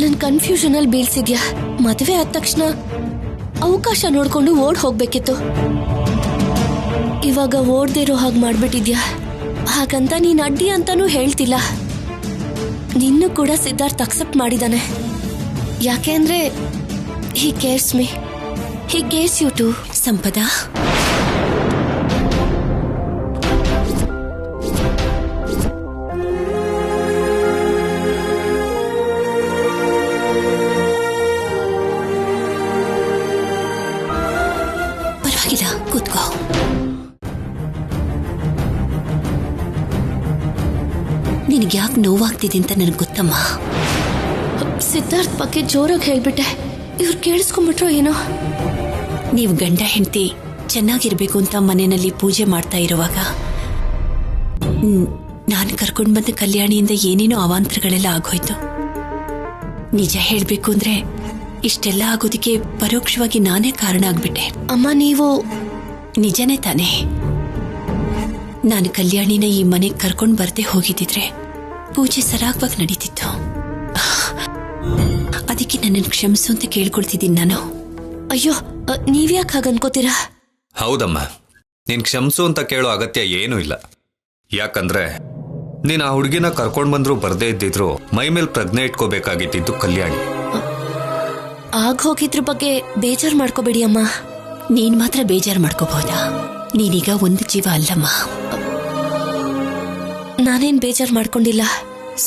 ನನ್ನ ಕನ್ಫ್ಯೂಷನ್ ಅಲ್ಲಿ ಬೀಳ್ಸಿದ್ಯಾ. ಮದುವೆ ಆದ ತಕ್ಷಣ ಅವಕಾಶ ನೋಡ್ಕೊಂಡು ಓಡ್ ಹೋಗ್ಬೇಕಿತ್ತು. ಇವಾಗ ಓಡ್ದಿರೋ ಹಾಗೆ ಮಾಡ್ಬಿಟ್ಟಿದ್ಯಾ. ಹಾಗಂತ ನೀನ್ ಅಡ್ಡಿ ಅಂತಾನೂ ಹೇಳ್ತಿಲ್ಲ. ನಿನ್ನೂ ಕೂಡ ಸಿದ್ಧಾರ್ಥ್ ಅಕ್ಸೆಪ್ಟ್ ಮಾಡಿದಾನೆ. ಯಾಕೆ ಅಂದ್ರೆ he cares me, he cares you too. Sampada, ಪರವಾಗಿಲ್ಲ, ಕೂತ್ಕೋ. ನಿನಗೆ ಯಾಕೆ ನೋವಾಗ್ತಿದೆ ಅಂತ ನನಗೆ ಗೊತ್ತಮ್ಮ. ಸಿದ್ಧಾರ್ಥ್ ಬಗ್ಗೆ ಜೋರಾಗಿ ಹೇಳ್ಬಿಟ್ಟೆ. ಇವ್ರು ಕೇಳಿಸ್ಕೊಂಡ್ಬಿಟ್ರೋ ಏನೋ. ನೀವು ಗಂಡ ಹೆಂಡತಿ ಚೆನ್ನಾಗಿರ್ಬೇಕು ಅಂತ ಮನೆಯಲ್ಲಿ ಪೂಜೆ ಮಾಡ್ತಾ ಇರುವಾಗ ನಾನು ಕರ್ಕೊಂಡು ಬಂದ ಕಲ್ಯಾಣಿಯಿಂದ ಏನೇನೋ ಅವಾಂತರಗಳೆಲ್ಲ ಆಗೋಯ್ತು. ನಿಜ ಹೇಳ್ಬೇಕು ಅಂದ್ರೆ ಇಷ್ಟೆಲ್ಲ ಆಗೋದಕ್ಕೆ ಪರೋಕ್ಷವಾಗಿ ನಾನೇ ಕಾರಣ ಆಗ್ಬಿಟ್ಟೆ. ಅಮ್ಮ, ನೀವು ನಿಜನೇ ತಾನೇ. ನಾನು ಕಲ್ಯಾಣಿನ ಈ ಮನೆಗೆ ಕರ್ಕೊಂಡು ಬರ್ದೆ ಹೋಗಿದ್ದಿದ್ರೆ ಪೂಜೆ ಸರಾಗವಾಗಿ ನಡೀತಿತ್ತು. ಅದಕ್ಕೆ ನನ್ನನ್ನು ಕ್ಷಮಿಸು ಅಂತ ಕೇಳ್ಕೊಳ್ತಿದ್ದೀನಿ ನಾನು. ಅಯ್ಯೋ, ನೀವ್ಯಾಕೆ ಹಾಗೆ ಅನ್ಕೋತೀರಾ? ಹೌದಮ್ಮ, ನೀನ್ ಕ್ಷಮಿಸು ಅಂತ ಕೇಳೋ ಅಗತ್ಯ ಏನೂ ಇಲ್ಲ. ಯಾಕಂದ್ರೆ ನೀನ್ ಆ ಹುಡುಗಿನ ಕರ್ಕೊಂಡ್ ಬಂದ್ರು ಬರ್ದೇ ಇದ್ದಿದ್ರು ಮೈ ಮೇಲ್ ಪ್ರಜ್ಞೆ ಇಟ್ಕೋಬೇಕಾಗಿದ್ದು ಕಲ್ಯಾಣಿ. ಆಗ ಹೋಗಿದ್ರ ಬಗ್ಗೆ ಬೇಜಾರು ಮಾಡ್ಕೋಬೇಡಿ ಅಮ್ಮ. ನೀನ್ ಮಾತ್ರ ಬೇಜಾರು ಮಾಡ್ಕೋಬಹುದಾ? ನೀನೀಗ ಒಂದು ಜೀವ ಅಲ್ಲಮ್ಮ. ನಾನೇನ್ ಬೇಜಾರು ಮಾಡ್ಕೊಂಡಿಲ್ಲ.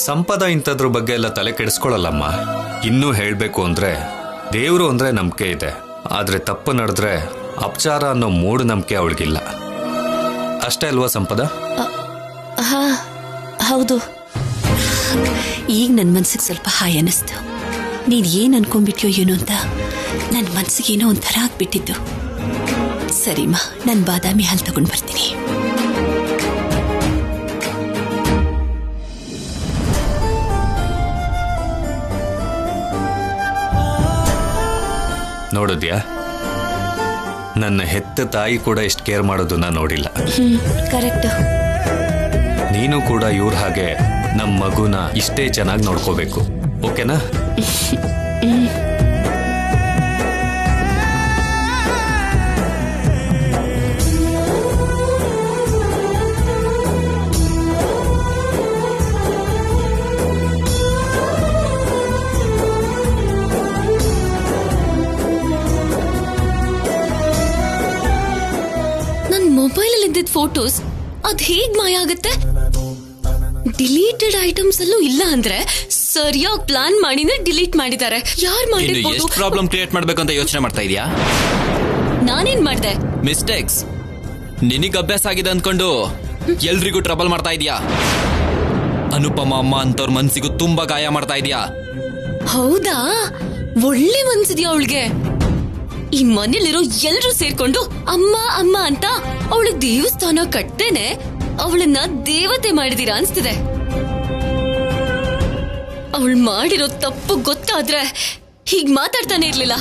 ಸಂಪದ ಇಂಥದ್ರ ಬಗ್ಗೆ ಎಲ್ಲ ತಲೆ ಕೆಡಿಸ್ಕೊಳ್ಳಲ್ಲಮ್ಮ. ಇನ್ನೂ ಹೇಳ್ಬೇಕು ಅಂದ್ರೆ ದೇವ್ರು ಅಂದ್ರೆ ನಂಬಿಕೆ ಇದೆ, ಆದ್ರೆ ತಪ್ಪು ನಡೆದ್ರೆ ಅಪಚಾರ ಅನ್ನೋ ಮೂಢನಂಬಿಕೆ ಅವಳಿಗಿಲ್ಲ. ಅಷ್ಟೇ ಅಲ್ವಾ ಸಂಪದ? ಹಾ, ಹೌದು. ಈಗ ನನ್ನ ಮನ್ಸಿಗೆ ಸ್ವಲ್ಪ ಹಾಯ್ ಅನ್ನಿಸ್ತು. ನೀನ್ ಏನ್ ಅನ್ಕೊಂಡ್ಬಿಟ್ಯೋ ಏನೋ ಅಂತ ನನ್ನ ಮನ್ಸಿಗೆ ಏನೋ ಒಂಥರ ಆಗ್ಬಿಟ್ಟಿದ್ದು. ಸರಿಮ್ಮ, ನಾನು ಬಾದಾಮಿ ಹಾಲು ತಗೊಂಡ್ ಬರ್ತೀನಿ. ನೋಡಿದ್ಯಾ, ನನ್ನ ಹೆತ್ತ ತಾಯಿ ಕೂಡ ಇಷ್ಟು ಕೇರ್ ಮಾಡೋದನ್ನ ನೋಡಿಲ್ಲ. ಕರೆಕ್ಟ್. ನೀನು ಕೂಡ ಇವ್ರ ಹಾಗೆ ನಮ್ಮ ಮಗುನ ಇಷ್ಟೇ ಚೆನ್ನಾಗಿ ನೋಡ್ಕೋಬೇಕು, ಓಕೆನಾ? ಮೊಬೈಲ್ ಇದ್ದಿದ್ದ ಫೋಟೋಸ್ ಅದ್ ಹೇಗ್ ಮಾಯ ಆಗುತ್ತೆ? ಡಿಲೀಟೆಡ್ ಐಟಮ್ಸ್ ಅಲ್ಲೂ ಇಲ್ಲ ಅಂದ್ರೆ ಸರಿಯಾಗಿ ಪ್ಲಾನ್ ಮಾಡಿನೇ ಡಿಲೀಟ್ ಮಾಡಿದ್ದಾರೆ. ಯಾರು ಮಾಡಿರ್ಬೋದು? ಎಷ್ಟು ಪ್ರಾಬ್ಲಮ್ ಕ್ರಿಯೇಟ್ ಮಾಡ್ಬೇಕು ಅಂತ ಯೋಚನೆ ಮಾಡ್ತಾ ಇದೀಯಾ? ನಾನೇನ್ ಮಾಡ್ದೆ? ಮಿಸ್ಟೇಕ್ಸ್ ನಿನಗ್ ಅಭ್ಯಾಸ ಆಗಿದೆ ಅನ್ಕೊಂಡು ಎಲ್ರಿಗೂ ಟ್ರಬಲ್ ಮಾಡ್ತಾ ಇದೀಯಾ. ಅನುಪಮ ಅಮ್ಮ ಅಂತವ್ರ ಮನ್ಸಿಗೂ ತುಂಬಾ ಗಾಯ ಮಾಡ್ತಾ ಇದೀಯಾ. ಹೌದಾ? ಒಳ್ಳೆ ಮನ್ಸಿದ್ಯಾ ಅವಳಿಗೆ. ಈ ಮನೇಲಿರೋ ಎಲ್ರೂ ಸೇರ್ಕೊಂಡು ಅಮ್ಮ ಅಮ್ಮ ಅಂತ ಅವಳಿಗೆ ದೇವಸ್ಥಾನ ಕಟ್ಟೇನೆ ಅವಳನ್ನ ದೇವತೆ ಮಾಡಿದೀರಾ ಅನ್ಸ್ತಿದೆ. ಅವಳು ಮಾಡಿರೋ ತಪ್ಪು ಗೊತ್ತಾದ್ರೆ ಹೀಗ್ ಮಾತಾಡ್ತಾನೆ ಇರ್ಲಿಲ್ಲ.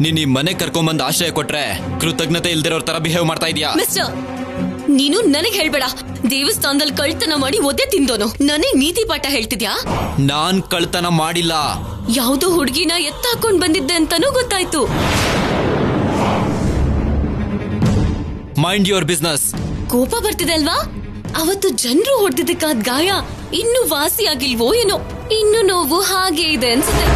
ನೀನ್ ಈ ಮನೆ ಕರ್ಕೊಂಬಂದ್ ಆಶ್ರಯ ಕೊಟ್ರೆ ಕೃತಜ್ಞತೆ ಇಲ್ದಿರೋರ್ ತರ ಬಿಹೇವ್ ಮಾಡ್ತಾ ಇದೀಯಾ. ಮಿಸ್ಟರ್, ನೀನು ನನಗ್ ಹೇಳ್ಬೇಡ. ದೇವಸ್ಥಾನದಲ್ಲಿ ಕಳ್ತನ ಮಾಡಿ ಒದ್ದೆ ತಿಂದೋನು ನನಗ್ ನೀತಿ ಪಾಠ ಹೇಳ್ತಿದ್ಯಾ? ನಾನ್ ಕಳ್ತನ ಮಾಡಿಲ್ಲ. ಯಾವ್ದೋ ಹುಡುಗಿನ ಎತ್ತಾಕೊಂಡ್ ಬಂದಿದ್ದೆ ಅಂತಾನೂ ಗೊತ್ತಾಯ್ತು. Mind your business. ಕೋಪ ಬರ್ತಿದೆ ಅಲ್ವಾ? ಅವತ್ತು ಜನರು ಹೊಡೆದಿದ್ದಕ್ಕಾದ ಗಾಯ ಇನ್ನೂ ವಾಸಿ ಆಗಿಲ್ವೋ ಏನೋ, ಇನ್ನು ನೋವು ಹಾಗೆ ಇದೆ ಅನ್ಸುತ್ತೆ.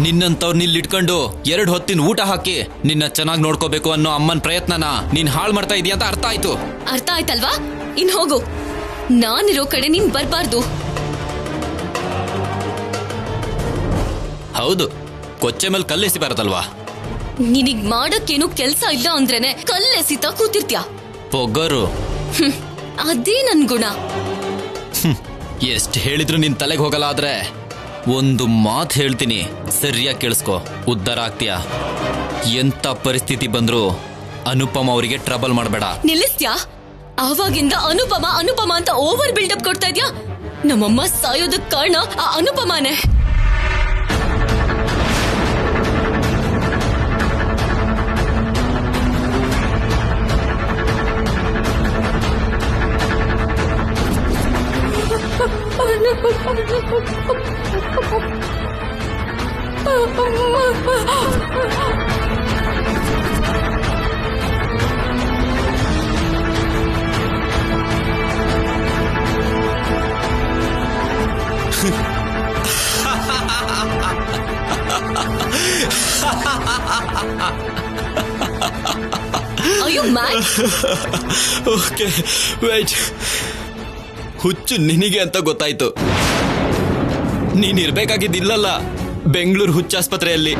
ನಿನ್ನಂತವ್ರು ನಿಲ್ಲಿಟ್ಕೊಂಡು 2 ಹೊತ್ತಿನ ಊಟ ಹಾಕಿ ನಿನ್ನ ಚೆನ್ನಾಗಿ ನೋಡ್ಕೋಬೇಕು ಅನ್ನೋ ಅಮ್ಮನ್ ಪ್ರಯತ್ನನ ನೀನ್ ಹಾಳು ಮಾಡ್ತಾ ಇದೀಯ ಅಂತ ಅರ್ಥ ಆಯ್ತು. ಅರ್ಥ ಆಯ್ತಲ್ವಾ? ಇನ್ ಹೋಗು. ನಾನಿರೋ ಕಡೆ ನೀನ್ ಬರ್ಬಾರ್ದು. ಹೌದು, ಕೊಚ್ಚೆ ಮೇಲೆ ಕಲ್ಲೆಸಿ ಬರತ್ತಲ್ವಾ? ನಿನಗ್ ಮಾಡಕ್ಕೇನು ಕೆಲ್ಸ ಇಲ್ಲ ಅಂದ್ರೇನೆ ಕಲ್ಲೆಸಿತಾ ಕೂತಿರ್ತ್ಯಾ. ಪೊಗರು. ಅದೇ ನನ್ ಗುಣ. ಎಷ್ಟ್ ಹೇಳಿದ್ರು ನಿನ್ ತಲೆಗೆ ಹೋಗಲ್ಲ. ಆದ್ರೆ ಒಂದು ಮಾತು ಹೇಳ್ತೀನಿ, ಸರಿಯಾಗಿ ಕೇಳಿಸ್ಕೊ, ಉದ್ಧಾರ ಆಗ್ತೀಯಾ. ಎಂತ ಪರಿಸ್ಥಿತಿ ಬಂದ್ರು ಅನುಪಮ ಅವರಿಗೆ ಟ್ರಬಲ್ ಮಾಡಬೇಡ. ನಿಲ್ಲಿಸ್ತ್ಯಾ? ಆವಾಗಿಂದ ಅನುಪಮ ಅನುಪಮ ಅಂತ ಓವರ್ ಬಿಲ್ಡಪ್ ಕೊಡ್ತಾ ಇದ್ಯಾ. ನಮ್ಮಮ್ಮ ಸಾಯೋದಕ್ ಕಾರಣ ಆ ಅನುಪಮಾನೇ. Are you mad? Okay wait. ಹುಚ್ಚು ನಿನಗೆ ಅಂತ ಗೊತ್ತಾಯ್ತು. ನೀನಿರ್ಬೇಕಾಗಿದ್ದಿಲ್ಲಲ್ಲ ಬೆಂಗಳೂರು ಹುಚ್ಚಾಸ್ಪತ್ರೆಯಲ್ಲಿ.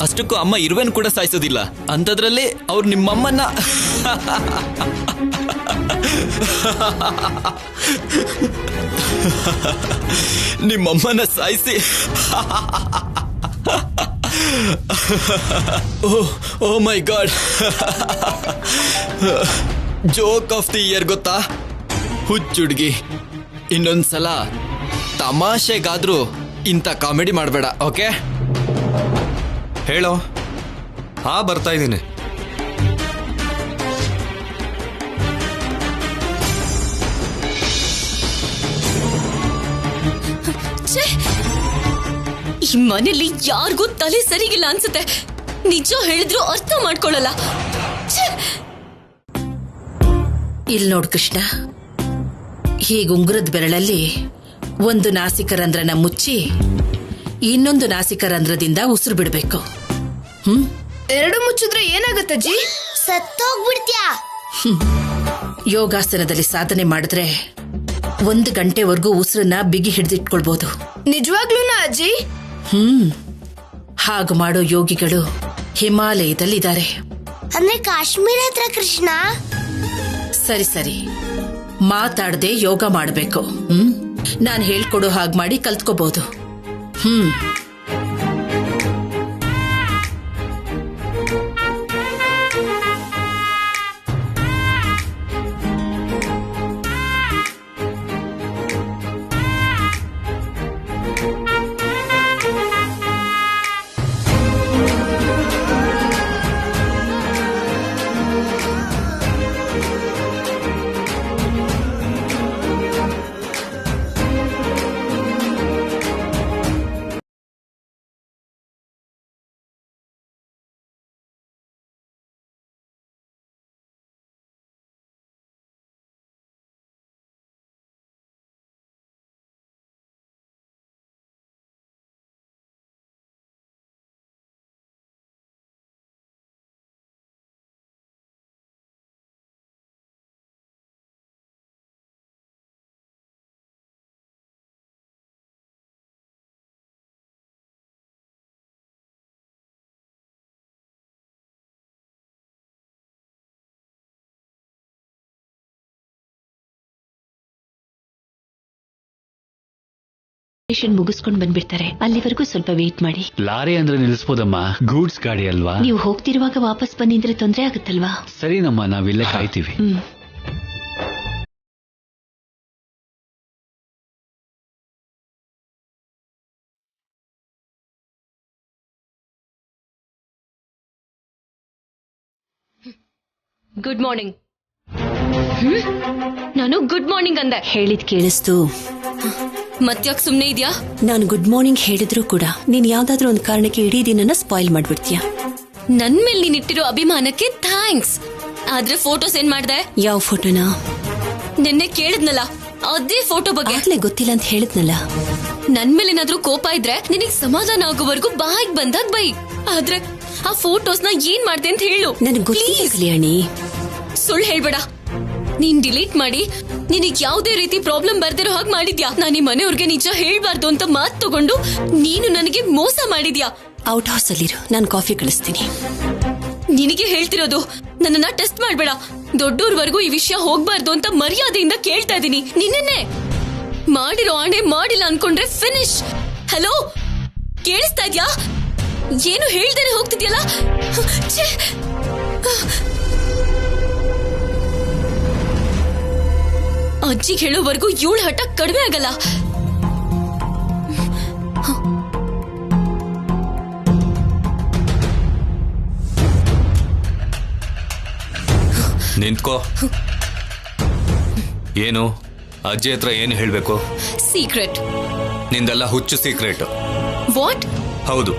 ಅಷ್ಟಕ್ಕೂ ಅಮ್ಮ ಇರುವೆನ್ ಕೂಡ ಸಾಯಿಸೋದಿಲ್ಲ ಅಂತದ್ರಲ್ಲಿ ಅವ್ರು ನಿಮ್ಮಮ್ಮನ್ನ ನಿಮ್ಮಮ್ಮನ ಸಾಯಿಸಿ oh my God. Joke of the year ಗೊತ್ತಾ? ಹುಚ್ಚುಡ್ಗಿ, ಇನ್ನೊಂದ್ಸಲ ತಮಾಷೆಗಾದ್ರೂ ಇಂಥ ಕಾಮಿಡಿ ಮಾಡಬೇಡ, ಓಕೆ? ಹೇಳೋ. ಹಾ, ಬರ್ತಾ ಇದ್ದೀನಿ. ಈ ಮನೆಯಲ್ಲಿ ಯಾರಿಗೂ ತಲೆ ಸರಿಗಿಲ್ಲ ಅನ್ಸುತ್ತೆ. ನಿಜ ಹೇಳಿದ್ರು ಅರ್ಥ ಮಾಡ್ಕೊಳ್ಳಲ್ಲ. ಇಲ್ ನೋಡ್ ಕೃಷ್ಣ, ಹೀಗ ಉಂಗುರದ ಬೆರಳಲ್ಲಿ ಒಂದು ನಾಸಿಕರಂಧ್ರನ ಮುಚ್ಚಿ ಇನ್ನೊಂದು ನಾಸಿಕರಂಧ್ರದಿಂದ ಉಸಿರು ಬಿಡ್ಬೇಕು. ಎರಡು ಮುಚ್ಚಿದ್ರೆ ಏನಾಗತ್ತಜ್ಜಿ? ಸತ್ತೋಗ್ಬಿಡ್ತ್ಯಾ? ಯೋಗಾಸನದಲ್ಲಿ ಸಾಧನೆ ಮಾಡಿದ್ರೆ 1 ಗಂಟೆವರೆಗೂ ಉಸಿರನ್ನ ಬಿಗಿ ಹಿಡಿದಿಟ್ಕೊಳ್ಬಹುದು. ನಿಜವಾಗ್ಲೂನಾ ಅಜ್ಜಿ? ಹಾಗೆ ಮಾಡೋ ಯೋಗಿಗಳು ಹಿಮಾಲಯದಲ್ಲಿದ್ದಾರೆ. ಅಂದ್ರೆ ಕಾಶ್ಮೀರ ಹತ್ರ ಕೃಷ್ಣ? ಸರಿ, ಮಾತಾಡದೆ ಯೋಗ ಮಾಡಬೇಕು. ನಾನು ಹೇಳ್ಕೊಡೋ ಹಾಗೆ ಮಾಡಿ ಕಲ್ತ್ಕೋಬಹುದು. ಮುಗಿಸ್ಕೊಂಡು ಬಂದ್ಬಿಡ್ತಾರೆ. ಅಲ್ಲಿವರೆಗೂ ಸ್ವಲ್ಪ ವೇಟ್ ಮಾಡಿ. ಲಾರಿ ಅಂದ್ರೆ ನಿಲ್ಲಿಸಬಹುದಮ್ಮ, ಗೂಡ್ಸ್ ಗಾಡಿ ಅಲ್ವಾ? ನೀವು ಹೋಗ್ತಿರುವಾಗ ವಾಪಸ್ ಬಂದಿದ್ರೆ ತೊಂದರೆ ಆಗುತ್ತಲ್ವಾ? ಸರಿನಮ್ಮ, ನಾವಿಲ್ಲೇ ಕಾಯ್ತೀವಿ. Good morning. ನಾನು ಗುಡ್ ಮಾರ್ನಿಂಗ್ ಅಂದೆ. ಹೇಳಿದ್ ಕೇಳಿಸ್ತು. ಮತ್ಯಾಕ್ ಸುಮ್ನೆ ಇದ್ಯಾ? ನಾನು ಗುಡ್ ಮಾರ್ನಿಂಗ್ ಹೇಳಿದ್ರು ಕೂಡ ನೀನ್ ಯಾವ್ದಾದ್ರು ಒಂದು ಕಾರಣಕ್ಕೆ ಇಡೀ ದಿನನ ಸ್ಪಾಯಿಲ್ ಮಾಡ್ಬಿಡ್ತೀಯ. ನನ್ ಮೇಲೆ ನೀನಿಟ್ಟಿರೋ ಅಭಿಮಾನಕ್ಕೆ ಥ್ಯಾಂಕ್ಸ್. ಆದ್ರೆ ಫೋಟೋಸ್ ಏನ್ ಮಾಡ್ದೆ? ಯಾವ ಫೋಟೋನ? ನಿನ್ನೆ ಕೇಳಿದ್ನಲ್ಲ ಅದೇ ಫೋಟೋ ಬಗ್ಗೆ. ಆಗ್ಲೇ ಗೊತ್ತಿಲ್ಲ ಅಂತ ಹೇಳಿದ್ನಲ್ಲ. ನನ್ ಮೇಲೆ ಏನಾದ್ರೂ ಕೋಪ ಇದ್ರೆ ನಿನಗ್ ಸಮಾಧಾನ ಆಗೋವರೆಗೂ ಬಾಯಿಗೆ ಬಂದಾಗ ಬೈ. ಆದ್ರೆ ಆ ಫೋಟೋಸ್ನ ಏನ್ ಮಾಡ್ದೆ ಅಂತ ಹೇಳು. ನನಗೆ ಗೊತ್ತಿಲ್ಲ ಕಲ್ಯಾಣಿ. ಸುಳ್ಳು ಹೇಳ್ಬೇಡ. ನೀನ್ ಡಿಲೀಟ್ ಮಾಡಿ ನಿನಗ್ ಯಾವುದೇ ರೀತಿ ಪ್ರಾಬ್ಲಮ್ ಬರ್ದಿರೋ ಹಾಗೆ ಮಾಡಿದ್ಯಾ. ನಾನು ಈ ಮನೆಯವ್ರಿಗೆ ನಿಜ ಹೇಳ್ಬಾರ್ದು ಅಂತ ಮಾತು ತಗೊಂಡು ನೀನು ನನಗೆ ಮೋಸ ಮಾಡಿದ್ಯಾ. ಔಟ್ ಹೌಸ್ ಅಲ್ಲಿರು, ನಾನು ಕಾಫಿ ಕಳಿಸ್ತೀನಿ. ನಿನಗೆ ಹೇಳ್ತಿರೋದು, ನನ್ನನ್ನ ಟೆಸ್ಟ್ ಮಾಡ್ಬೇಡ. ದೊಡ್ಡೋರ್ವರೆಗೂ ಈ ವಿಷಯ ಹೋಗ್ಬಾರ್ದು ಅಂತ ಮರ್ಯಾದೆಯಿಂದ ಕೇಳ್ತಾ ಇದೀನಿ. ನಿನ್ನೆ ಮಾಡಿರೋ ಆಣೆ ಮಾಡಿಲ್ಲ ಅನ್ಕೊಂಡ್ರೆ ಫಿನಿಶ್. ಹಲೋ, ಕೇಳಿಸ್ತಾ ಇದ್ಯಾ? ಏನು ಹೇಳ್ದೇನೆ ಹೋಗ್ತಿದ್ಯಲ್ಲ. ಅಜ್ಜಿಗೆ ಹೇಳೋವರೆಗೂ ಇವಳ ಹಠ ಕಡಿಮೆ ಆಗಲ್ಲ. ನಿಂತ್ಕೋ. ಏನು ಅಜ್ಜಿ ಹತ್ರ ಏನು ಹೇಳ್ಬೇಕು? ಸೀಕ್ರೆಟ್. ನಿಂದೆಲ್ಲ ಹುಚ್ಚು ಸೀಕ್ರೆಟ್. ವಾಟ್? ಹೌದು,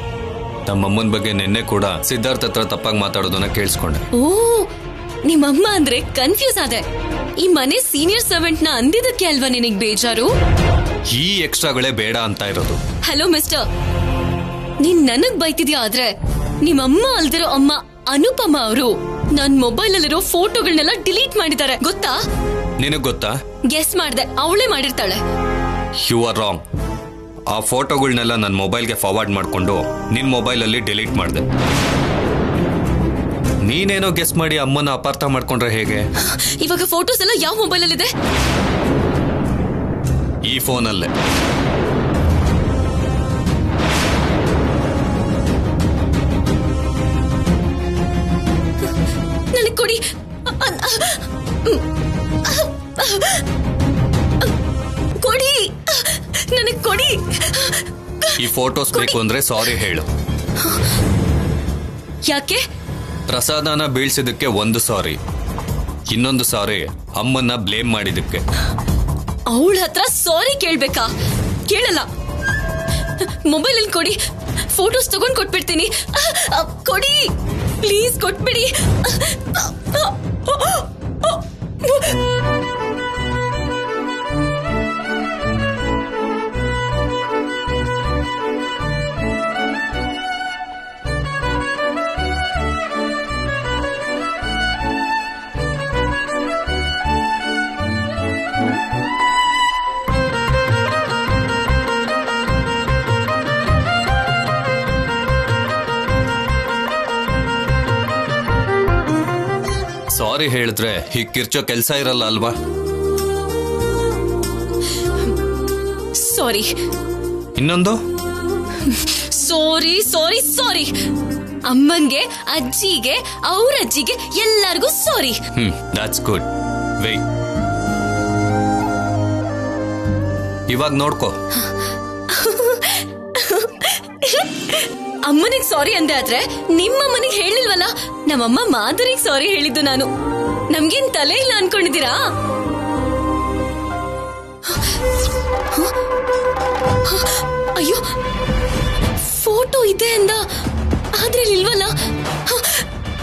ನಮ್ಮಮ್ಮನ ಬಗ್ಗೆ ನಿನ್ನೆ ಕೂಡ ಸಿದ್ಧಾರ್ಥ ಹತ್ರ ತಪ್ಪಾಗಿ ಮಾತಾಡೋದನ್ನ ಕೇಳಿಸ್ಕೊಂಡೆ. ಓ, ನಿಮ್ಮಮ್ಮ ಅಂದ್ರೆ ಕನ್ಫ್ಯೂಸ್ ಆದೆ. ಈ ಮನೆ ಸೀನಿಯರ್ ಸರ್ವೆಂಟ್ ನ ಅಂದಿದ್ದಕ್ಕೆ ಅಲ್ವಾ ನಿನಗ್ ಬೇಜಾರು? ಈ ಎಕ್ಸ್ಟ್ರಾಗಳೇ ಬೇಡ ಅಂತ ಇರೋದು. ಹಲೋ ಮಿಸ್ಟರ್, ನೀನ್ ನನಗ್ ಬೈತಿದ್ಯಾ? ಆದ್ರೆ ನಿಮ್ಮಮ್ಮ ಅಲ್ದಿರೋ ಅಮ್ಮ ಅನುಪಮ ಅವರು ನನ್ ಮೊಬೈಲ್ ಅಲ್ಲಿರೋ ಫೋಟೋಗಳನ್ನೆಲ್ಲ ಡಿಲೀಟ್ ಮಾಡಿದ್ದಾರೆ ಗೊತ್ತಾ? ನಿನಗ್ ಗೊತ್ತಾ? ಗೆಸ್ ಮಾಡ್ದೆ, ಅವಳೇ ಮಾಡಿರ್ತಾಳೆ. You are wrong. ಆ ಫೋಟೋಗಳನ್ನೆಲ್ಲ ನನ್ನ ಮೊಬೈಲ್ಗೆ ಫಾರ್ವರ್ಡ್ ಮಾಡಿಕೊಂಡು ನಿನ್ನ ಮೊಬೈಲಲ್ಲಿ ಡಿಲೀಟ್ ಮಾಡಿದೆ. ನೀನೇನೋ ಗೆಸ್ ಮಾಡಿ ಅಮ್ಮನ ಅಪಾರ್ಥ ಮಾಡ್ಕೊಂಡ್ರೆ ಹೇಗೆ? ಇವಾಗ ಫೋಟೋಸ್ ಎಲ್ಲ ಯಾವ ಮೊಬೈಲ್ ಅಲ್ಲಿದೆ? ಈ ಫೋನಲ್ಲೇ. ನನಗೆ ಕೊಡಿ, ಕೊಡಿ, ನನಗೆ ಕೊಡಿ. ಈ ಫೋಟೋಸ್ ಬೇಕು ಅಂದ್ರೆ ಸಾರಿ ಹೇಳು. ಯಾಕೆ? ಪ್ರಸಾದನ ಬೀಳ್ಸಿದಕ್ಕೆ ಒಂದು ಸಾರಿ, ಇನ್ನೊಂದು ಸಾರಿ ಅಮ್ಮನ್ನ ಬ್ಲೇಮ್ ಮಾಡಿದಕ್ಕೆ. ಅವಳ ಹತ್ರ ಸಾರಿ ಕೇಳ್ಬೇಕಾ? ಕೇಳಲ್ಲ. ಮೊಬೈಲ್ ಅಲ್ಲಿ ಕೊಡಿ, ಫೋಟೋಸ್ ತಗೊಂಡ್ ಕೊಟ್ಬಿಡ್ತೀನಿ. ಕೊಡಿ ಪ್ಲೀಸ್, ಕೊಟ್ಬಿಡಿ. ಸಾರಿ ಹೇಳಿದ್ರೆ ಹೀಗೆ ಕಿರ್ಚೋ ಕೆಲಸ ಇರಲ್ಲ ಅಲ್ವಾ? ಸಾರಿ. ಇನ್ನೊಂದು ಸಾರಿ ಸಾರಿ ಸಾರಿ. ಅಮ್ಮಂಗೆ, ಅಜ್ಜಿಗೆ, ಅವ್ರ ಅಜ್ಜಿಗೆ ಎಲ್ಲರಿಗೂ ಸಾರಿ. That's good. ವೇಟ್, ಇವಾಗ ನೋಡ್ಕೋ. ಅಮ್ಮನಿಗೆ ಸಾರಿ ಅಂದೆ, ಆದ್ರೆ ನಿಮ್ಮಮ್ಮನಿಗೆ ಹೇಳಿಲ್ವಲ್ಲ. ನಮ್ಮಮ್ಮ ಮಾಧುರಿಗೆ ಸಾರಿ ಹೇಳಿದ್ದು ನಾನು. ನಮ್ಗೇನ್ ತಲೆ ಇಲ್ಲ ಅನ್ಕೊಂಡಿದ್ದೀರಾ? ಅಯ್ಯೋ, ಫೋಟೋ ಇದೆ ಅಂದ, ಆದ್ರೆ ಇಲ್ವಲ್ಲ.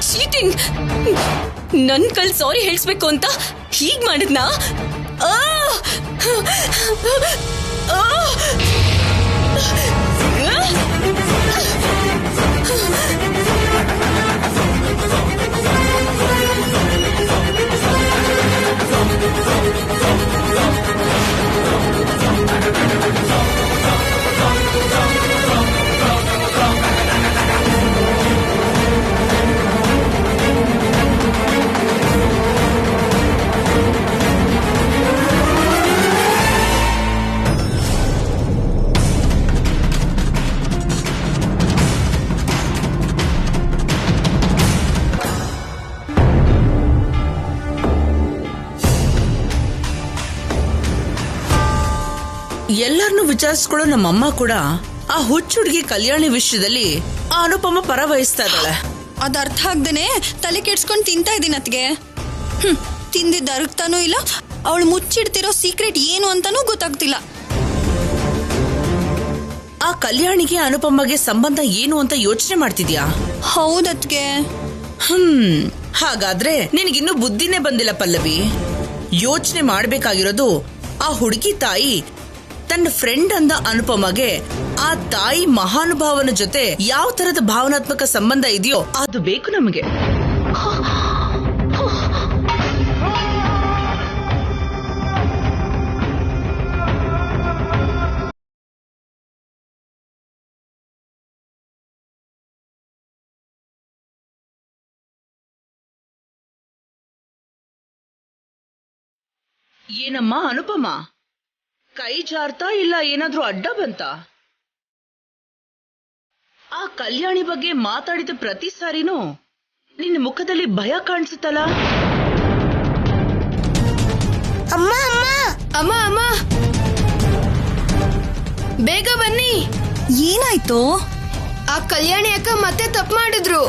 ಚೀಟಿಂಗ್. ನನ್ ಕಲ್ ಸಾರಿ ಹೇಳಿಸ್ಬೇಕು ಅಂತ ಹೀಗ್ ಮಾಡಿದ್ನಾ? ಎಲ್ಲರನ್ನು ವಿಚಾರಿಸ್ಕೊಳ್ಳೋ ನಮ್ಮಮ್ಮ ಕೂಡ ಆ ಹುಚ್ಚು ಹುಡುಗಿ ಕಲ್ಯಾಣಿ ವಿಷಯದಲ್ಲಿ ಆ ಅನುಪಮ ಪರ ವಹಿಸ್ತಾ ಇದ್ದಾಳೆ. ಅದ್ ಅರ್ಥ ಆಗ್ದೇನೆ ತಲೆ ಕೆಡ್ಸ್ಕೊಂಡ್ ತಿಂತಾ ಇದೀನಿ ಅತ್ಗೆ. ತಿಂದಿದ್ದ ಅರ್ಗ್ತಾನೂ ಇಲ್ಲ, ಅವಳು ಮುಚ್ಚಿಡ್ತಿರೋ ಸೀಕ್ರೆಟ್ ಏನು ಅಂತಾನೂ ಗೊತ್ತಾಗ್ತಿಲ್ಲ. ಆ ಕಲ್ಯಾಣಿಗೆ ಅನುಪಮಗೆ ಸಂಬಂಧ ಏನು ಅಂತ ಯೋಚನೆ ಮಾಡ್ತಿದ್ಯಾ? ಹೌದತ್ಗೆ. ಹಾಗಾದ್ರೆ ನಿನಗಿನ್ನೂ ಬುದ್ಧಿನೇ ಬಂದಿಲ್ಲ ಪಲ್ಲವಿ. ಯೋಚನೆ ಮಾಡ್ಬೇಕಾಗಿರೋದು ಆ ಹುಡುಗಿ ತಾಯಿ ತನ್ನ ಫ್ರೆಂಡ್ ಅಂದ ಅನುಪಮಗೆ ಆ ತಾಯಿ ಮಹಾನುಭಾವನ ಜೊತೆ ಯಾವ ತರದ ಭಾವನಾತ್ಮಕ ಸಂಬಂಧ ಇದೆಯೋ ಅದು ಬೇಕು ನಮಗೆ. ಏನಮ್ಮ ಅನುಪಮ, ಕೈ ಜಾರ್ತಾ ಇಲ್ಲ ಏನಾದ್ರೂ ಅಡ್ಡ ಬಂತ? ಆ ಕಲ್ಯಾಣಿ ಬಗ್ಗೆ ಮಾತಾಡಿದ ಪ್ರತಿ ಸಾರಿನೂ ನಿನ್ನ ಮುಖದಲ್ಲಿ ಭಯ ಕಾಣಿಸುತ್ತಲ್ಲ. ಅಮ್ಮ ಅಮ್ಮ ಅಮ್ಮ ಅಮ್ಮ, ಬೇಗ ಬನ್ನಿ. ಏನಾಯ್ತು? ಆ ಕಲ್ಯಾಣಿ ಅಕ್ಕ ಮತ್ತೆ ತಪ್ಪು ಮಾಡಿದ್ರು.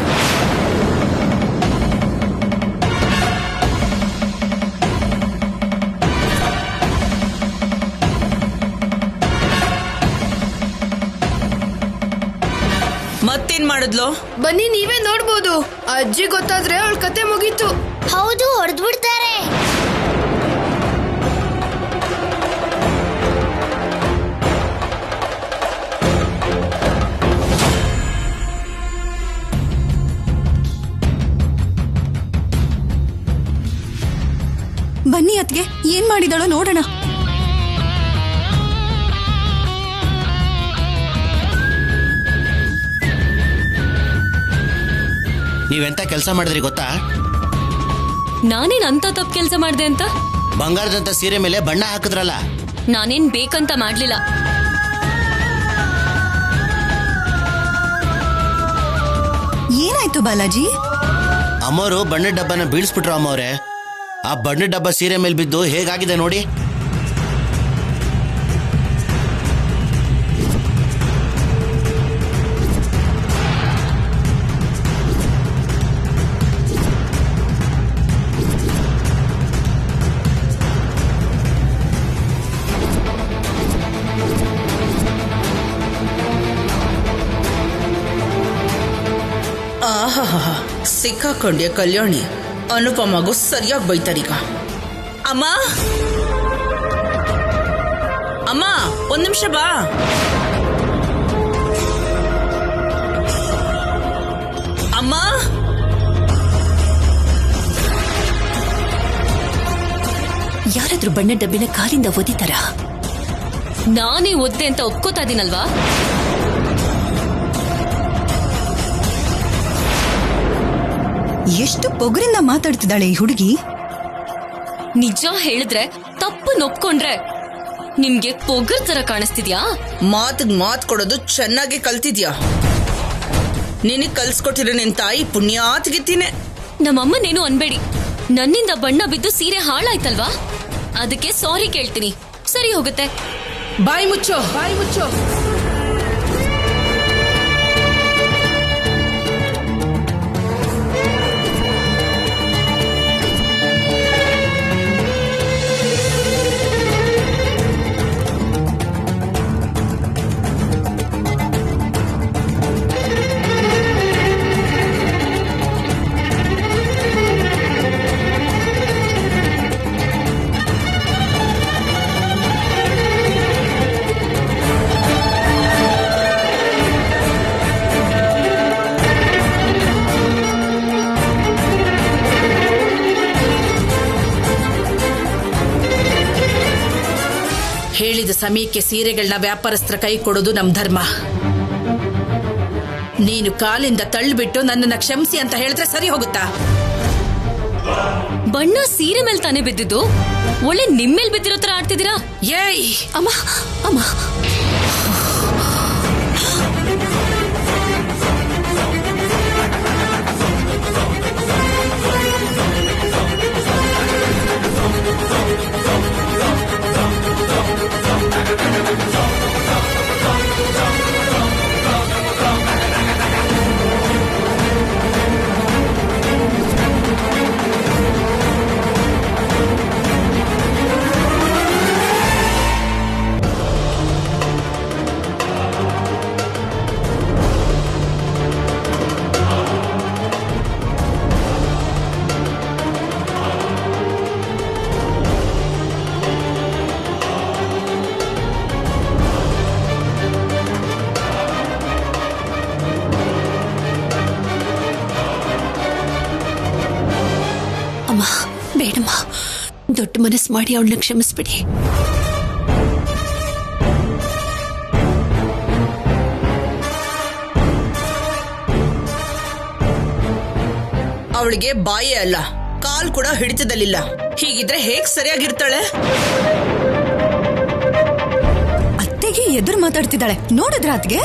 ಮತ್ತೇನ್ ಮಾಡಿದ್ಲು? ಬನ್ನಿ, ನೀವೇ ನೋಡ್ಬೋದು. ಅಜ್ಜಿ ಗೊತ್ತಾದ್ರೆ ಅವಳ ಕತೆ ಮುಗೀತು. ಹೌದು, ಹೊಡೆದ್ಬಿಡ್ತಾರೆ. ಬನ್ನಿ ಅತ್ಗೆ ಏನ್ ಮಾಡಿದಳೋ ನೋಡೋಣ. ನೀವೆಂತ ಕೆಲಸ ಮಾಡಿದ್ರಿ ಗೊತ್ತಾ? ನಾನೇನ್ ಅಂತ ತಪ್ಪು ಕೆಲಸ ಮಾಡ್ದೆ ಅಂತ? ಬಂಗಾರದಂತ ಸೀರೆ ಮೇಲೆ ಬಣ್ಣ ಹಾಕಿದ್ರಲ್ಲ. ನಾನೇನ್ ಬೇಕಂತ ಮಾಡ್ಲಿಲ್ಲ. ಏನಾಯ್ತು ಬಾಲಾಜಿ? ಅಮ್ಮವರು ಬಣ್ಣದ ಡಬ್ಬನ ಬೀಳ್ಸ್ಬಿಟ್ರು ಅಮ್ಮವ್ರೆ. ಆ ಬಣ್ಣದ ಡಬ್ಬ ಸೀರೆ ಮೇಲೆ ಬಿದ್ದು ಹೇಗಾಗಿದೆ ನೋಡಿ. ಆಹಾ, ಸಿಕ್ಕಾಕೊಂಡ್ಯ ಕಲ್ಯಾಣಿ. ಅನುಪಮಗೂ ಸರಿಯಾಗಿ ಬೈತಾರೀಗ. ಅಮ್ಮ ಅಮ್ಮ, ಒಂದ್ ನಿಮಿಷ ಬಾ. ಅಮ್ಮ, ಯಾರಾದ್ರೂ ಬಣ್ಣದ ಡಬ್ಬಿನ ಕಾಲಿಂದ ಒದಿತಾರ? ನಾನೇ ಒದ್ದೆ ಅಂತ ಒಪ್ಕೋತಾ ಇದೀನಲ್ವಾ? ಎಷ್ಟು ಪೊಗರಿಂದ ಮಾತಾಡ್ತಿದ್ದಾಳೆ ಈ ಹುಡುಗಿ. ನಿಜ ಹೇಳಿದ್ರೆ ತಪ್ಪು ನೊಪ್ಕೊಂಡ್ರೆ ನಿಮ್ಗೆ ಪೊಗರ್ ತರ ಕಾಣಿಸ್ತಿದ್ಯಾ? ಮಾತಿಗೆ ಮಾತ್ ಕೊಡೋದು ಚೆನ್ನಾಗಿ ಕಲ್ತಿದ್ಯಾ? ನಿನಗ್ ಕಲ್ಸ್ಕೊಟ್ಟಿರೋ ನಿನ್ ತಾಯಿ ಪುಣ್ಯಾತ್ಗಿತ್ತೀನೆ. ನಮ್ಮಮ್ಮನೇನು ಅನ್ಬೇಡಿ, ನನ್ನಿಂದ ಬಣ್ಣ ಬಿದ್ದು ಸೀರೆ ಹಾಳಾಯ್ತಲ್ವಾ, ಅದಕ್ಕೆ ಸಾರಿ ಕೇಳ್ತೀನಿ. ಸರಿ ಹೋಗುತ್ತೆ. ಬಾಯಿ ಮುಚ್ಚೋ, ಬಾಯಿ ಮುಚ್ಚೋ. ಹೇಳಿದ ಸಮಯಕ್ಕೆ ಸೀರೆಗಳನ್ನ ವ್ಯಾಪಾರಸ್ಥರ ಕೈ ಕೊಡೋದು ನಮ್ ಧರ್ಮ. ನೀನು ಕಾಲಿಂದ ತಳ್ಳಿಬಿಟ್ಟು ನನ್ನನ್ನ ಕ್ಷಮಿಸಿ ಅಂತ ಹೇಳಿದ್ರೆ ಸರಿ ಹೋಗುತ್ತಾ? ಬಣ್ಣ ಸೀರೆ ಮೇಲೆ ತಾನೇ ಬಿದ್ದಿದ್ದು, ಒಳ್ಳೆ ನಿಮ್ಮೇಲ್ ಬಿದ್ದಿರೋ ತರ ಆಡ್ತಿದ್ದೀರಾ. ಏಯ್ ಅಮ್ಮ ಅಮ್ಮ, ಅಮ್ಮ ಬೇಡಮ್ಮ, ದೊಡ್ಡ ಮನಸ್ಸು ಮಾಡಿ ಅವಳನ್ನ ಕ್ಷಮಿಸ್ಬಿಡಿ. ಅವಳಿಗೆ ಬಾಯೇ ಅಲ್ಲ, ಕಾಲ್ ಕೂಡ ಹಿಡಿತದಲ್ಲಿಲ್ಲ. ಹೀಗಿದ್ರೆ ಹೇಗ್ ಸರಿಯಾಗಿರ್ತಾಳೆ? ಅತ್ತೆಗೆ ಎದುರು ಮಾತಾಡ್ತಿದ್ದಾಳೆ ನೋಡಿದ್ರ ಅತ್ಗೆ?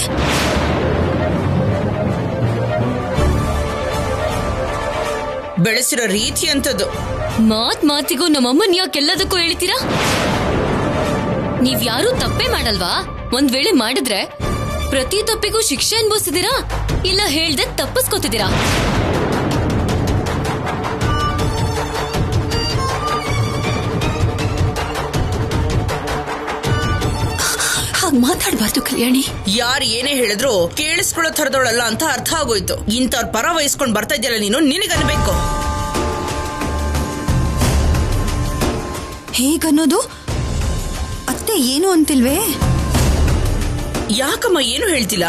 ಬೆಳೆಸಿರೋ ರೀತಿ ಅಂತದ್ದು. ಮಾತಿಗೂ ನಮ್ಮಮ್ಮನ್ ಯಾಕೆಲ್ಲದಕ್ಕೂ ಹೇಳ್ತೀರಾ? ನೀವ್ಯಾರೂ ತಪ್ಪೇ ಮಾಡಲ್ವಾ? ಒಂದ್ ವೇಳೆ ಮಾಡಿದ್ರೆ ಪ್ರತಿ ತಪ್ಪಿಗೂ ಶಿಕ್ಷೆ ಅನ್ಭವಿಸಿದೀರಾ, ಇಲ್ಲ ಹೇಳ್ದೆ ತಪ್ಪಿಸ್ಕೊತಿದ್ದೀರಾ? ಹಾಗೆ ಮಾತಾಡಬಾರ್ದು ಕಲ್ಯಾಣಿ. ಯಾರು ಏನೇ ಹೇಳಿದ್ರು ಕೇಳಿಸ್ಕೊಳ್ಳೋ ಥರದವಳಲ್ಲ ಅಂತ ಅರ್ಥ ಆಗೋಯ್ತು. ಇಂಥವ್ರ ಪರ ವಹಿಸ್ಕೊಂಡ್ ಬರ್ತಾ ಇದೆಯಲ್ಲ ನೀನು, ನಿನಗನ್ಬೇಕು. ಹೇಗನ್ನೋದು? ಅತ್ತೆ ಏನು ಅಂತಿಲ್ವೇ? ಯಾಕಮ್ಮ ಏನು ಹೇಳ್ತಿಲ್ಲ?